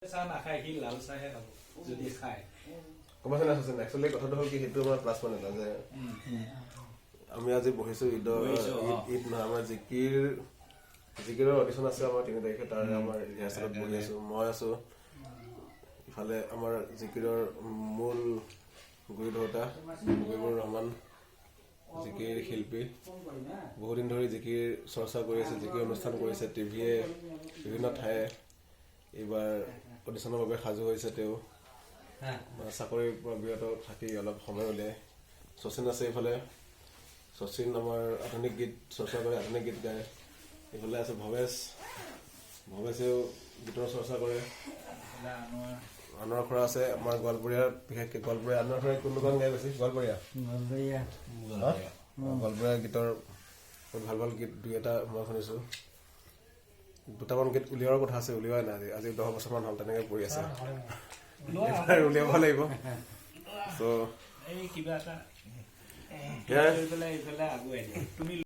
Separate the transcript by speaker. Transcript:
Speaker 1: চাহ নাখায়, সি লাল চাহে খাব যদি খায়।
Speaker 2: গম পাইছে না? একচুৱেলি কথাটো হ'ল কি, সেইটো আমাৰ প্লাছ পইণ্ট এটা যে আমি আজি বহিছো ঈদ নহয়, আমাৰ জিকিৰৰ অডিশ্যন আছে আমাৰ 3 তাৰিখে। তাৰে আমাৰ ৰিহাৰ্চেলত বহি আছো, মই আছো। ইফালে আমাৰ জিকিৰৰ মূল গুৰি ধৰোঁতা মুজিবুৰ ৰহমান, জিকিৰ শিল্পী, বহুদিন ধৰি জিকিৰ চৰ্চা কৰি আছে, জিকিৰ অনুষ্ঠান কৰিছে টিভিয়ে, বিভিন্ন ঠায়ে। এইবাৰ অডিশ্যনৰ বাবে সাজু হৈছে তেওঁ। চাকৰিৰ পৰা বিৰত থাকি অলপ সময় উলিয়াই। শচীন আছে এইফালে, শচীন আমাৰ আধুনিক গীত চৰ্চা কৰে, আধুনিক গীত গায়। এইফালে আছে ভৱেশেও গীতৰ চৰ্চা কৰে। আনোৱাৰ খুৰা আছে আমাৰ গোৱালপৰীয়াৰ, বিশেষকৈ গোৱালপৰীয়া। আনোৱাৰ খুৰাই কোনটো গান গাই বেছি? গোৱালপৰীয়া গীতৰ বহুত ভাল ভাল গীত 2-এটা মই শুনিছোঁ। 2টামান গীত উলিওৱাৰ কথা আছে, উলিওৱাই নাই। আজি 10 বছৰমান হ'ল তেনেকৈ পৰি আছে, উলিয়াব লাগিব। চ'
Speaker 1: এই কিবা এটা
Speaker 2: সেয়াই।
Speaker 1: আগুৱাই দিয়া তুমি।